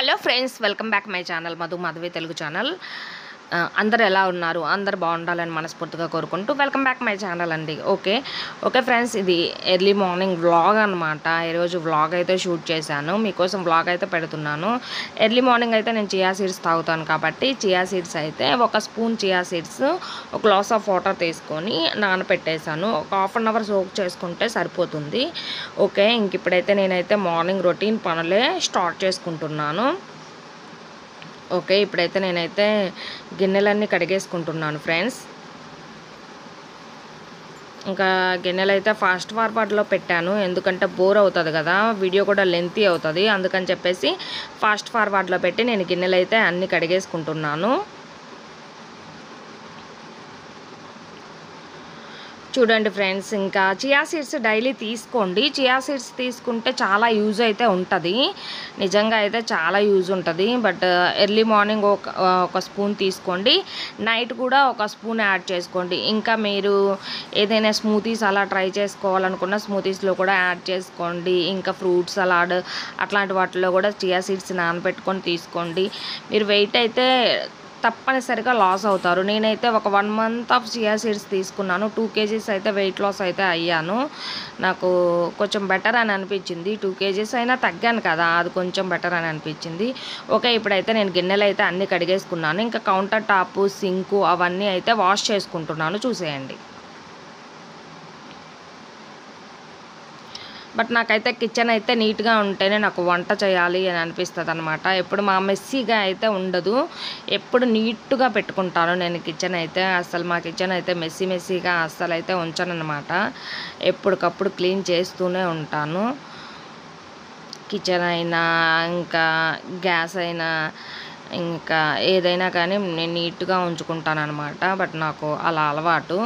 Hello friends, welcome back my channel Madhu Madhavi Telugu channel. అందరు ఎలా ఉన్నారు? అందరు బాగుండాలని మనస్ఫూర్తిగా కోరుకుంటూ వెల్కమ్ బ్యాక్ మై ఛానల్ అండి. ఓకే ఫ్రెండ్స్, ఇది ఎర్లీ మార్నింగ్ వ్లాగ్ అనమాట. ఈరోజు వ్లాగ్ అయితే షూట్ చేశాను, మీకోసం వ్లాగ్ అయితే పెడుతున్నాను. ఎర్లీ మార్నింగ్ అయితే నేను చియా సీడ్స్ తాగుతాను కాబట్టి చియా సీడ్స్ అయితే ఒక స్పూన్ చియా సీడ్స్ ఒక గ్లాస్ ఆఫ్ వాటర్ తీసుకొని నానపెట్టేశాను. ఒక హాఫ్ అన్ అవర్ సోక్ చేసుకుంటే సరిపోతుంది. ఓకే, ఇంక ఇప్పుడైతే నేనైతే మార్నింగ్ రొటీన్ పనులే స్టార్ట్ చేసుకుంటున్నాను. ఓకే, ఇప్పుడైతే నేనైతే గిన్నెలన్నీ కడిగేసుకుంటున్నాను ఫ్రెండ్స్. ఇంకా గిన్నెలు అయితే ఫాస్ట్ ఫార్వర్డ్లో పెట్టాను, ఎందుకంటే బోర్ అవుతుంది కదా, వీడియో కూడా లెంతీ అవుతుంది. అందుకని చెప్పేసి ఫాస్ట్ ఫార్వర్డ్లో పెట్టి నేను గిన్నెలు అయితే అన్నీ కడిగేసుకుంటున్నాను. చూడండి ఫ్రెండ్స్, ఇంకా చియా సీడ్స్ డైలీ తీసుకోండి. చియా సీడ్స్ తీసుకుంటే చాలా యూజ్ అయితే ఉంటుంది, నిజంగా అయితే చాలా యూజ్ ఉంటుంది. బట్ ఎర్లీ మార్నింగ్ ఒక స్పూన్ తీసుకోండి, నైట్ కూడా ఒక స్పూన్ యాడ్ చేసుకోండి. ఇంకా మీరు ఏదైనా స్మూతీస్ అలా ట్రై చేసుకోవాలనుకున్న స్మూతీస్లో కూడా యాడ్ చేసుకోండి. ఇంకా ఫ్రూట్ సలాడ్ అట్లాంటి వాటిలో కూడా చియా సీడ్స్ నానబెట్టుకొని తీసుకోండి. మీరు వెయిట్ అయితే తప్పనిసరిగా లాస్ అవుతారు. నేనైతే ఒక 1 మంత్ ఆఫ్ చియా సీడ్స్ తీసుకున్నాను. 2 kgs అయితే వెయిట్ లాస్ అయితే అయ్యాను. నాకు కొంచెం బెటర్ అని అనిపించింది. 2 kgs అయినా తగ్గాను కదా, అది కొంచెం బెటర్ అని అనిపించింది. ఓకే, ఇప్పుడైతే నేను గిన్నెలు అయితే అన్నీ కడిగేసుకున్నాను. ఇంకా కౌంటర్ టాప్, సింకు అవన్నీ అయితే వాష్ చేసుకుంటున్నాను, చూసేయండి. బట్ నాకైతే కిచెన్ అయితే నీట్గా ఉంటేనే నాకు వంట చేయాలి అని అనిపిస్తుంది అనమాట. ఎప్పుడు మా మెస్సీగా అయితే ఉండదు, ఎప్పుడు నీట్గా పెట్టుకుంటాను నేను కిచెన్ అయితే. అసలు మా కిచెన్ అయితే మెస్సీగా అస్సలు అయితే ఉంచను అనమాట. ఎప్పటికప్పుడు క్లీన్ చేస్తూనే ఉంటాను. కిచెన్ అయినా ఇంకా గ్యాస్ అయినా ఇంకా ఏదైనా కానీ నేను నీట్గా ఉంచుకుంటాను అనమాట. బట్ నాకు అలా అలవాటు.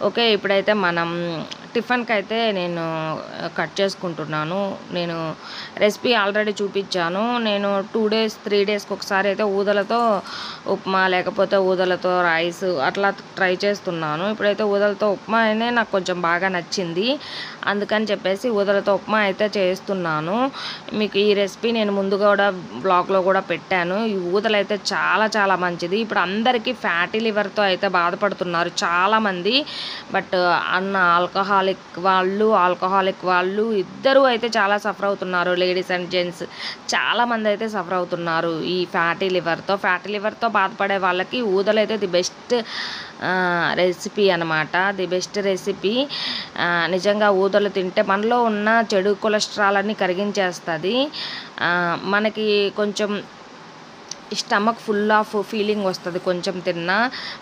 ఓకే, ఇప్పుడైతే మనం టిఫిన్కి అయితే నేను కట్ చేసుకుంటున్నాను. నేను రెసిపీ ఆల్రెడీ చూపించాను. నేను 2 days 3 daysకి ఒకసారి అయితే ఊదలతో ఉప్మా లేకపోతే ఊదలతో రైస్ అట్లా ట్రై చేస్తున్నాను. ఇప్పుడైతే ఊదలతో ఉప్మా అయినా నాకు కొంచెం బాగా నచ్చింది, అందుకని చెప్పేసి ఊదలతో ఉప్మా అయితే చేస్తున్నాను. మీకు ఈ రెసిపీ నేను ముందు కూడా బ్లాగ్లో కూడా పెట్టాను. ఈ ఊదలు అయితే చాలా మంచిది. ఇప్పుడు అందరికీ ఫ్యాటీ లివర్తో అయితే బాధపడుతున్నారు చాలామంది. బట్ ఆల్కహాలిక్ వాళ్ళు ఇద్దరూ అయితే చాలా సఫర్ అవుతున్నారు. లేడీస్ అండ్ జెంట్స్ చాలామంది అయితే సఫర్ అవుతున్నారు ఈ ఫ్యాటీ లివర్తో బాధపడే వాళ్ళకి ఊదలు అయితే ది బెస్ట్ రెసిపీ అనమాట. The best recipe. నిజంగా ఊదలు తింటే మనలో ఉన్న చెడు కొలెస్ట్రాల్ అన్ని కరిగించేస్తుంది. మనకి కొంచెం స్టమక్ ఫుల్ ఆఫ్ ఫీలింగ్ వస్తుంది కొంచెం తిన్నా.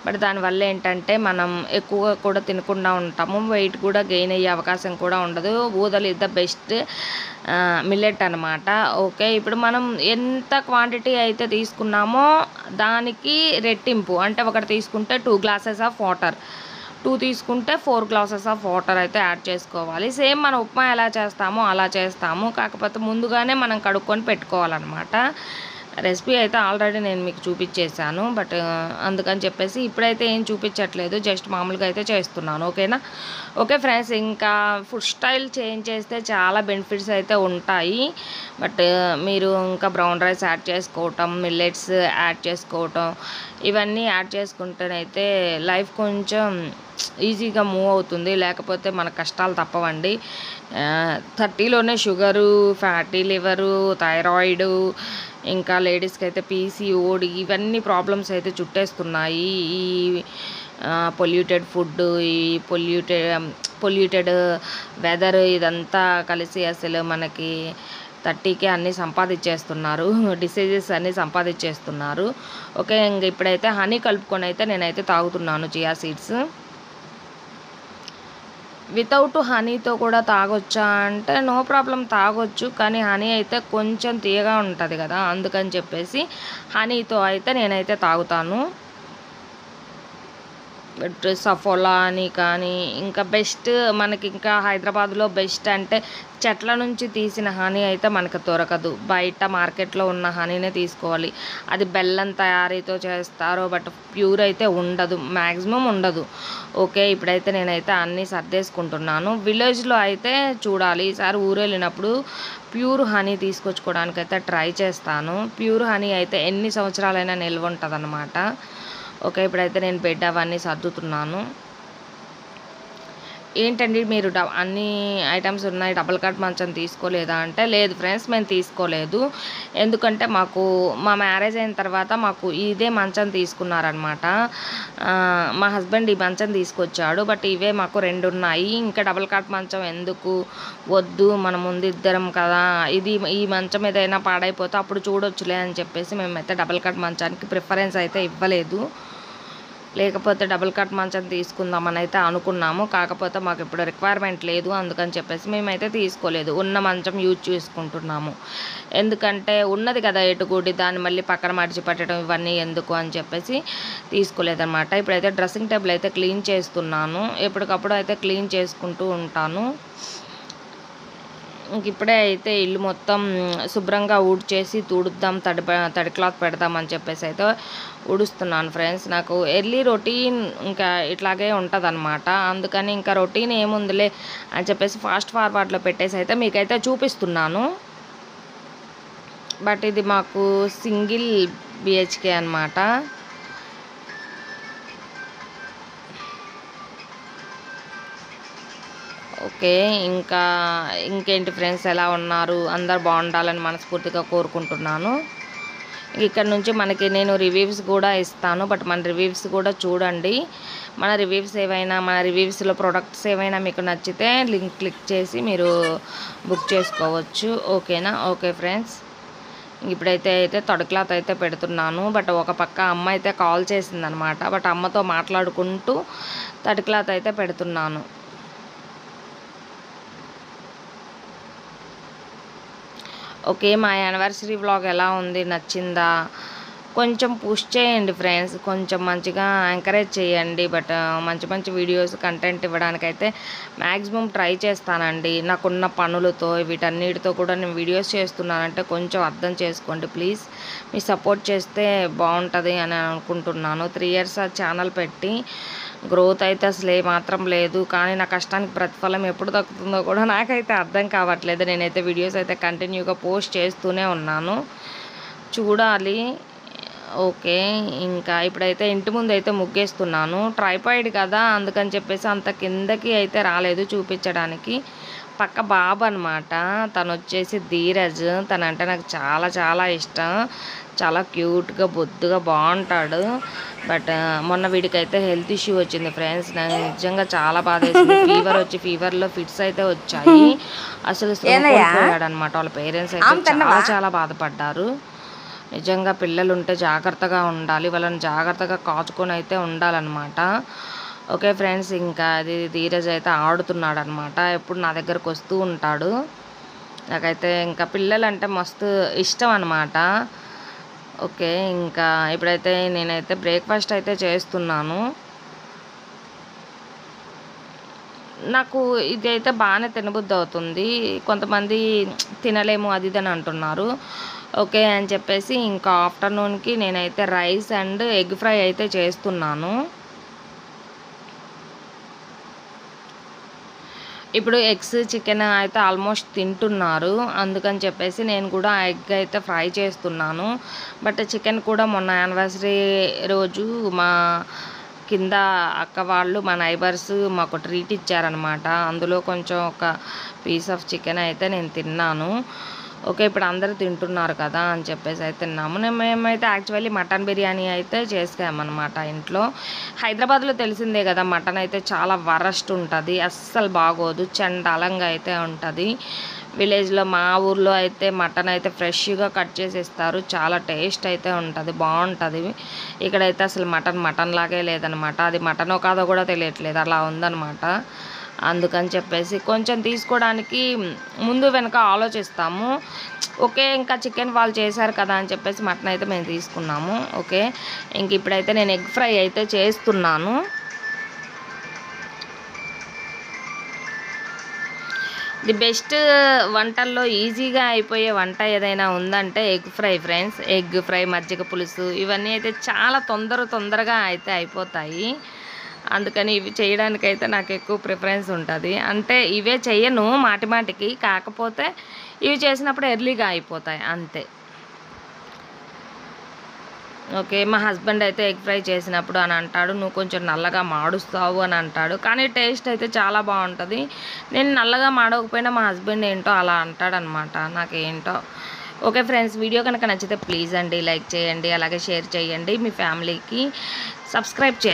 బట్ దానివల్ల ఏంటంటే మనం ఎక్కువగా కూడా తినకుండా ఉంటాము, వెయిట్ కూడా గెయిన్ అయ్యే అవకాశం కూడా ఉండదు. ఊదలు ఇస్ ద బెస్ట్ మిల్లెట్ అనమాట. ఓకే, ఇప్పుడు మనం ఎంత క్వాంటిటీ అయితే తీసుకున్నామో దానికి రెట్టింపు, అంటే ఒకటి తీసుకుంటే 2 glasses ఆఫ్ వాటర్, 2 తీసుకుంటే 4 glasses ఆఫ్ వాటర్ అయితే యాడ్ చేసుకోవాలి. సేమ్ మనం ఉప్మా ఎలా చేస్తామో అలా చేస్తాము, కాకపోతే ముందుగానే మనం కడుక్కొని పెట్టుకోవాలన్నమాట. రెసిపీ అయితే ఆల్రెడీ నేను మీకు చూపించేశాను, బట్ అందుకని చెప్పేసి ఇప్పుడైతే ఏం చూపించట్లేదు, జస్ట్ మామూలుగా అయితే చేస్తున్నాను. ఓకేనా? ఓకే ఫ్రెండ్స్, ఇంకా ఫుడ్ స్టైల్ చేంజ్ చేస్తే చాలా బెనిఫిట్స్ అయితే ఉంటాయి. బట్ మీరు ఇంకా బ్రౌన్ రైస్ యాడ్ చేసుకోవటం, మిల్లెట్స్ యాడ్ చేసుకోవటం, ఇవన్నీ యాడ్ చేసుకుంటేనైతే లైఫ్ కొంచెం ఈజీగా మూవ్ అవుతుంది. లేకపోతే మన కష్టాలు తప్పవండి. 30లోనే షుగరు, ఫ్యాటీ లివరు, థైరాయిడ్, ఇంకా లేడీస్కి అయితే పీసీఓడి, ఇవన్నీ ప్రాబ్లమ్స్ అయితే చుట్టేస్తున్నాయి. ఈ పొల్యూటెడ్ ఫుడ్, ఈ పొల్యూటెడ్ వెదర్, ఇదంతా కలిసి అసలు మనకి 30కే అన్నీ సంపాదించేస్తున్నారు, డిసీజెస్ అన్నీ సంపాదించేస్తున్నారు. ఓకే, ఇంక ఇప్పుడైతే హనీ కలుపుకొని అయితే నేనైతే తాగుతున్నాను చియా సీడ్స్. వితౌట్ హనీతో కూడా తాగొచ్చా అంటే నో ప్రాబ్లం, తాగొచ్చు. కానీ హనీ అయితే కొంచెం తీయగా ఉంటుంది కదా, అందుకని చెప్పేసి హనీతో అయితే నేనైతే తాగుతాను. సఫోలా అని కానీ ఇంకా బెస్ట్ మనకి ఇంకా హైదరాబాద్లో బెస్ట్ అంటే చెట్ల నుంచి తీసిన హనీ అయితే మనకు దొరకదు. బయట మార్కెట్లో ఉన్న హనీనే తీసుకోవాలి. అది బెల్లం తయారీతో చేస్తారో బట్ ప్యూర్ అయితే ఉండదు, మ్యాక్సిమం ఉండదు. ఓకే, ఇప్పుడైతే నేనైతే అన్నీ సర్దేసుకుంటున్నాను. విలేజ్లో అయితే చూడాలి, ఈసారి ఊరు వెళ్ళినప్పుడు ప్యూర్ హనీ తీసుకొచ్చుకోవడానికైతే ట్రై చేస్తాను. ప్యూర్ హనీ అయితే ఎన్ని సంవత్సరాలైనా నిల్వ ఉంటుంది అన్నమాట. ఓకే, ఇప్పుడైతే నేను బెడ్ అవన్నీ సర్దుతున్నాను. ఏంటండి మీరు అన్ని ఐటమ్స్ ఉన్నాయి, డబుల్ కాట్ మంచం తీసుకోలేదా అంటే, లేదు ఫ్రెండ్స్ మేము తీసుకోలేదు. ఎందుకంటే మాకు మా మ్యారేజ్ అయిన తర్వాత మాకు ఇదే మంచం తీసుకున్నారనమాట. మా హస్బెండ్ ఈ మంచం తీసుకొచ్చాడు, బట్ ఇవే మాకు 2 ఉన్నాయి. ఇంకా డబుల్ కాట్ మంచం ఎందుకు, వద్దు, మన ముందు ఇద్దరం కదా, ఈ మంచం ఏదైనా పాడైపోతే అప్పుడు చూడొచ్చులే అని చెప్పేసి మేమైతే డబుల్ కాట్ మంచానికి ప్రిఫరెన్స్ అయితే ఇవ్వలేదు. లేకపోతే డబుల్ కాట్ మంచం తీసుకుందామని అయితే అనుకున్నాము. కాకపోతే మాకు ఇప్పుడు రిక్వైర్మెంట్ లేదు, అందుకని చెప్పేసి మేమైతే తీసుకోలేదు. ఉన్న మంచం యూజ్ చేసుకుంటున్నాము. ఎందుకంటే ఉన్నది కదా ఎటుగూడి, దాన్ని మళ్ళీ పక్కన మడిచి పెట్టడం ఇవన్నీ ఎందుకు అని చెప్పేసి తీసుకోలేదన్నమాట. ఇప్పుడైతే డ్రెస్సింగ్ టేబుల్ అయితే క్లీన్ చేస్తున్నాను. ఎప్పటికప్పుడు అయితే క్లీన్ చేసుకుంటూ ఉంటాను. ఇంక ఇప్పుడే అయితే ఇల్లు మొత్తం శుభ్రంగా ఊడ్చేసి తుడుద్దాం, తడి క్లాత్ పెడదామని చెప్పేసి అయితే ఊడుస్తున్నాను ఫ్రెండ్స్. నాకు ఎర్లీ రొటీన్ ఇంకా ఇట్లాగే ఉంటుందన్నమాట. అందుకని ఇంకా రొటీన్ ఏముందిలే అని చెప్పేసి ఫాస్ట్ ఫార్వర్డ్లో పెట్టేసి అయితే మీకైతే చూపిస్తున్నాను. బట్ ఇది మాకు సింగిల్ బిహెచ్కే అన్నమాట. ఓకే, ఇంకేంటి ఫ్రెండ్స్, ఎలా ఉన్నారు? అందరు బాగుండాలని మనస్ఫూర్తిగా కోరుకుంటున్నాను. ఇక్కడ నుంచి మనకి నేను రివ్యూస్ కూడా ఇస్తాను, బట్ మన రివ్యూస్ కూడా చూడండి. మన రివ్యూస్లో ప్రొడక్ట్స్ ఏవైనా మీకు నచ్చితే లింక్ క్లిక్ చేసి మీరు బుక్ చేసుకోవచ్చు. ఓకేనా? ఓకే ఫ్రెండ్స్, ఇప్పుడైతే తడి క్లాత్ అయితే పెడుతున్నాను. బట్ ఒక పక్క అమ్మ అయితే కాల్ చేసిందనమాట. బట్ అమ్మతో మాట్లాడుకుంటూ తడి క్లాత్ అయితే పెడుతున్నాను. ఓకే, మా యానివర్సరీ వ్లాగ్ ఎలా ఉంది, నచ్చిందా? కొంచెం పుష్ చేయండి ఫ్రెండ్స్, కొంచెం మంచిగా ఎంకరేజ్ చేయండి. బట్ మంచి వీడియోస్ కంటెంట్ ఇవ్వడానికైతే మ్యాక్సిమం ట్రై చేస్తానండి. నాకున్న పనులతో వీటన్నిటితో కూడా నేను వీడియోస్ చేస్తున్నానంటే కొంచెం అర్థం చేసుకోండి ప్లీజ్. మీ సపోర్ట్ చేస్తే బాగుంటుంది అని అనుకుంటున్నాను. 3 years ఆ ఛానల్ పెట్టి గ్రోత్ అయితే అసలు ఏమాత్రం లేదు. కానీ నా కష్టానికి ప్రతిఫలం ఎప్పుడు దక్కుతుందో కూడా నాకైతే అర్థం కావట్లేదు. నేనైతే వీడియోస్ అయితే కంటిన్యూగా పోస్ట్ చేస్తూనే ఉన్నాను, చూడాలి. ఓకే, ఇంకా ఇప్పుడైతే ఇంటి ముందు అయితే ముగ్గేస్తున్నాను. ట్రైపాయిడ్ కదా, అందుకని చెప్పేసి అంత కిందకి అయితే రాలేదు చూపించడానికి. పక్క బాబు అనమాట, తను వచ్చేసి ధీరజ్. తనంటే నాకు చాలా చాలా ఇష్టం. చాలా క్యూట్గా బొద్దుగా బాగుంటాడు. బట్ మొన్న వీడికైతే హెల్త్ ఇష్యూ వచ్చింది ఫ్రెండ్స్. నాకు నిజంగా చాలా బాధ వేసింది. ఫీవర్లో ఫిట్స్ అయితే వచ్చాయి. అసలు పోయాడు అనమాట. వాళ్ళ పేరెంట్స్ అయితే చాలా బాధపడ్డారు. నిజంగా పిల్లలు ఉంటే జాగ్రత్తగా ఉండాలి, వాళ్ళని జాగ్రత్తగా కాచుకొని అయితే ఉండాలన్నమాట. ఓకే ఫ్రెండ్స్, ఇంకా అది ధీరజ్ అయితే ఆడుతున్నాడు అనమాట. ఎప్పుడు నా దగ్గరకు వస్తూ ఉంటాడు. నాకైతే ఇంకా పిల్లలంటే మస్తు ఇష్టం అనమాట. ఓకే, ఇంకా ఇప్పుడైతే నేనైతే బ్రేక్ఫాస్ట్ అయితే చేస్తున్నాను. నాకు ఇది అయితే బాగానే తినబుద్ధి అవుతుంది. కొంతమంది తినలేము అది ఇది అని అంటున్నారు. ఓకే అని చెప్పేసి ఇంకా ఆఫ్టర్నూన్కి నేనైతే రైస్ అండ్ ఎగ్ ఫ్రై అయితే చేస్తున్నాను. ఇప్పుడు ఎగ్స్ చికెన్ అయితే ఆల్మోస్ట్ తింటున్నారు, అందుకని చెప్పేసి నేను కూడా ఎగ్ అయితే ఫ్రై చేస్తున్నాను. బట్ చికెన్ కూడా మొన్న యానివర్సరీ రోజు మా కింద అక్క వాళ్ళు, మా నైబర్స్ మాకు ట్రీట్ ఇచ్చారనమాట. అందులో కొంచెం ఒక పీస్ ఆఫ్ చికెన్ అయితే నేను తిన్నాను. ఓకే, ఇప్పుడు అందరూ తింటున్నారు కదా అని చెప్పేసి అయితే తిన్నాము. మేమైతే యాక్చువల్లీ మటన్ బిర్యానీ అయితే చేసామన్నమాట ఇంట్లో. హైదరాబాద్లో తెలిసిందే కదా, మటన్ అయితే చాలా వరస్ట్ ఉంటుంది, అస్సలు బాగోదు, చండాలంగా అయితే ఉంటుంది. విలేజ్లో మా ఊర్లో అయితే మటన్ అయితే ఫ్రెష్గా కట్ చేసి ఇస్తారు, చాలా టేస్ట్ అయితే ఉంటుంది, బాగుంటుంది. ఇక్కడైతే అసలు మటన్ లాగే లేదనమాట. అది మటనో కాదో కూడా తెలియట్లేదు, అలా ఉందన్నమాట. అందుకని చెప్పేసి కొంచెం తీసుకోవడానికి ముందు వెనక ఆలోచిస్తాము. ఓకే, ఇంకా చికెన్ వాళ్ళు చేశారు కదా అని చెప్పేసి మటన్ అయితే మేము తీసుకున్నాము. ఓకే, ఇంక ఇప్పుడైతే నేను ఎగ్ ఫ్రై అయితే చేస్తున్నాను. ది బెస్ట్ వంటల్లో ఈజీగా అయిపోయే వంట ఏదైనా ఉందంటే egg fry friends. Egg fry, మజ్జిగ పులుసు ఇవన్నీ అయితే చాలా తొందరగా అయితే అయిపోతాయి. అందుకని ఇవి చేయడానికైతే నాకు ఎక్కువ ప్రిఫరెన్స్ ఉంటుంది. అంటే ఇవే చెయ్యను మాటికి, కాకపోతే ఇవి చేసినప్పుడు ఎర్లీగా అయిపోతాయి అంతే. ఓకే. మా హస్బెండ్ అయితే ఎగ్ ఫ్రై చేసినప్పుడు అని అంటాడు, "నువ్వు కొంచెం నల్లగా మాడుస్తావు" అని అంటాడు. కానీ టేస్ట్ అయితే చాలా బాగుంటుంది. నేను నల్లగా మాడకపోయినా మా హస్బెండ్ ఏంటో అలా అంటాడనమాట. నాకేంటో. ఓకే ఫ్రెండ్స్, వీడియో కనుక నచ్చితే ప్లీజ్ అండి లైక్ చేయండి, అలాగే షేర్ చేయండి, మీ ఫ్యామిలీకి సబ్స్క్రైబ్